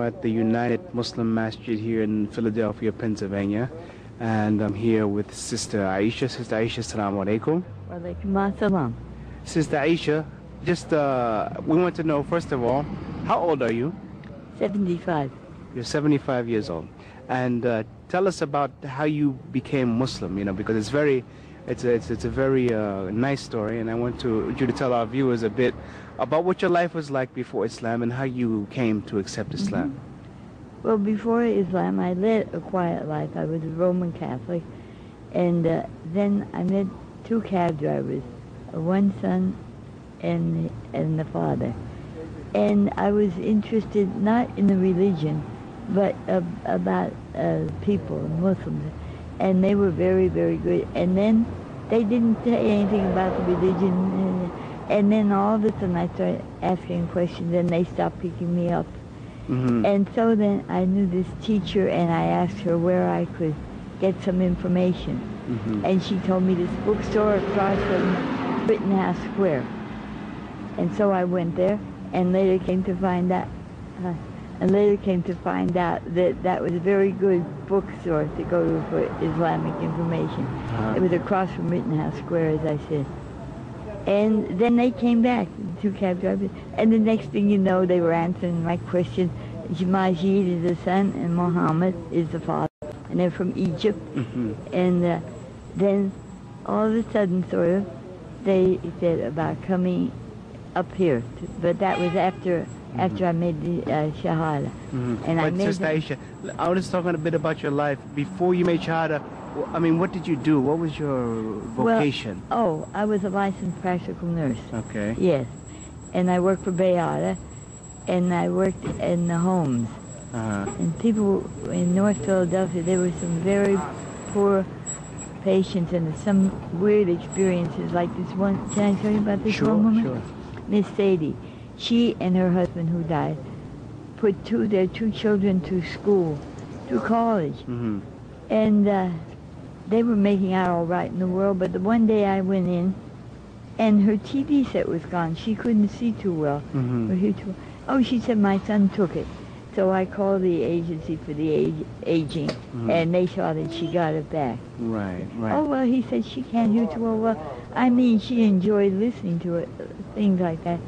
At the United Muslim Masjid here in Philadelphia, Pennsylvania, and I'm here with Sister Aisha. Sister Aisha, assalamu alaikum. Wa alaikum assalam. Sister Aisha, just we want to know, first of all, how old are you? 75. You're 75 years old, and tell us about how you became Muslim. You know, because it's a very nice story, and I want you to tell our viewers a bit about what your life was like before Islam and how you came to accept Islam. Well, before Islam, I led a quiet life. I was a Roman Catholic, and then I met two cab drivers, one son and the father. And I was interested not in the religion, but about people, Muslims. And they were very, very good. And then they didn't say anything about the religion. And then all of a sudden I started asking questions, and they stopped picking me up. And so then I knew this teacher, and I asked her where I could get some information. And she told me this bookstore across from Rittenhouse Square. And so I went there, and later came to find out, that that was a very good bookstore to go to for Islamic information. It was across from Rittenhouse Square, as I said. And then they came back, the two cab drivers, and the next thing you know, they were answering my questions. Majid is the son, and Muhammad is the father, and they're from Egypt. And then all of a sudden, sort of, they said about coming up here, but that was after I made the Shahada. And I made Sister Aisha, I was talking a bit about your life. Before you made Shahada, I mean, what did you do? What was your vocation? Well, I was a licensed practical nurse. Okay. Yes. And I worked for Bayada, and I worked in the homes. And people in North Philadelphia, there were some very poor patients and some weird experiences, like this one. Can I tell you about this one woman? Sure. Miss Sadie. She and her husband, who died, put their two children to school, to college. And they were making out all right in the world, but the one day I went in, and her TV set was gone. She couldn't see too well. Oh, she said my son took it. So I called the agency for the aging, and they saw that she got it back. Right. Oh, well, he said she can't hear too well. Well, I mean, she enjoyed listening to it, things like that.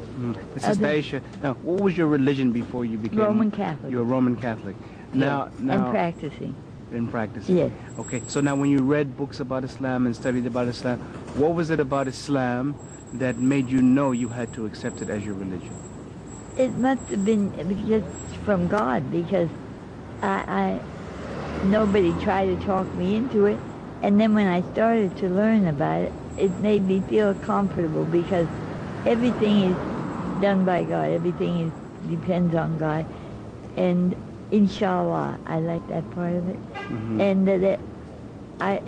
But Sister Aisha, now, what was your religion before you became Roman Catholic? You're a Roman Catholic. Now, and practicing. In practicing? Yes. Okay, so now when you read books about Islam and studied about Islam, what was it about Islam that made you know you had to accept it as your religion? It must have been just from God, because nobody tried to talk me into it. And then when I started to learn about it, it made me feel comfortable, because everything is done by God. Everything depends on God. And inshallah, I like that part of it. And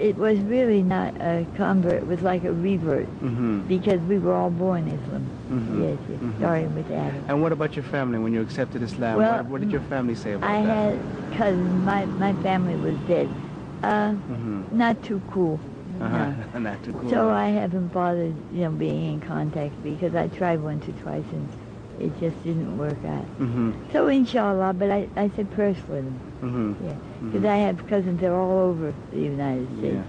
it was really not a convert, it was like a revert, because we were all born Islam. Yes, starting with Adam. And what about your family when you accepted Islam? Well, what did your family say about that? I had cousins, my family was dead. Not too cool. No. Not too cool. So I haven't bothered, being in contact, because I tried once or twice and it just didn't work out. So inshallah, but I said prayers for them. Because I have cousins that are all over the United States.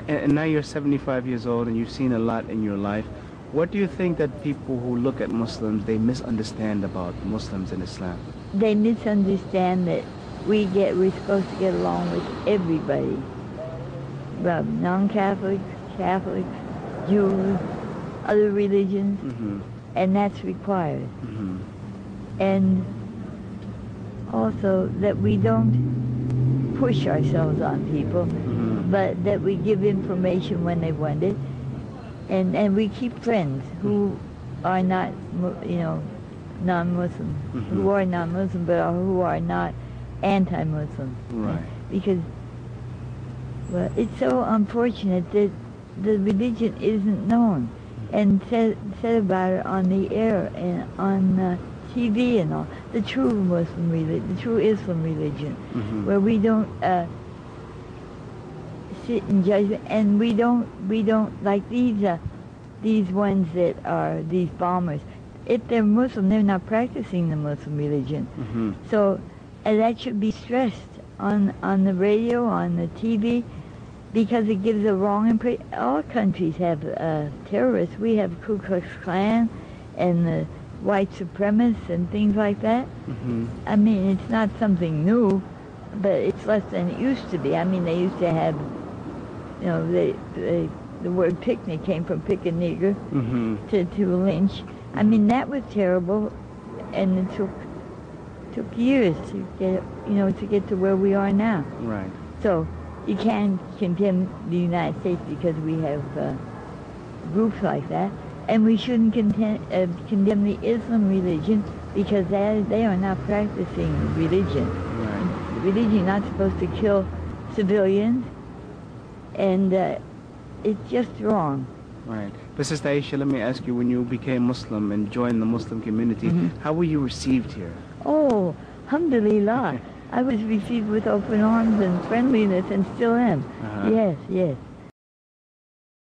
And now you're 75 years old and you've seen a lot in your life. What do you think that people who look at Muslims, they misunderstand about Muslims and Islam? They misunderstand that we're supposed to get along with everybody. Non-Catholics, Catholics, Jews, other religions. And that's required. And also that we don't push ourselves on people, but that we give information when they want it, and we keep friends who are not, non-Muslim, who are non-Muslim, but who are not anti-Muslim. Right. Because, well, it's so unfortunate that the religion isn't known and said about it on the air and on TV and all. The true Muslim religion, the true Islam religion, where we don't sit in judgment, and we don't like these ones that are these bombers. If they're Muslim, they're not practicing the Muslim religion. So And that should be stressed on the radio, on the TV, because it gives a wrong impression. All countries have terrorists. We have Ku Klux Klan and the white supremacists and things like that. I mean, it's not something new, but it's less than it used to be. I mean, they used to have, you know, the word picnic came from pick a nigger to lynch. I mean, that was terrible, and it took years to get, you know, to get to where we are now. Right. So you can't condemn the United States because we have groups like that, and we shouldn't condemn the Islam religion because they are not practicing religion. Right. Religion is not supposed to kill civilians, and it's just wrong. Right. But Sister Aisha, let me ask you, when you became Muslim and joined the Muslim community, how were you received here? Oh, alhamdulillah. I was received with open arms and friendliness and still am. Yes, yes.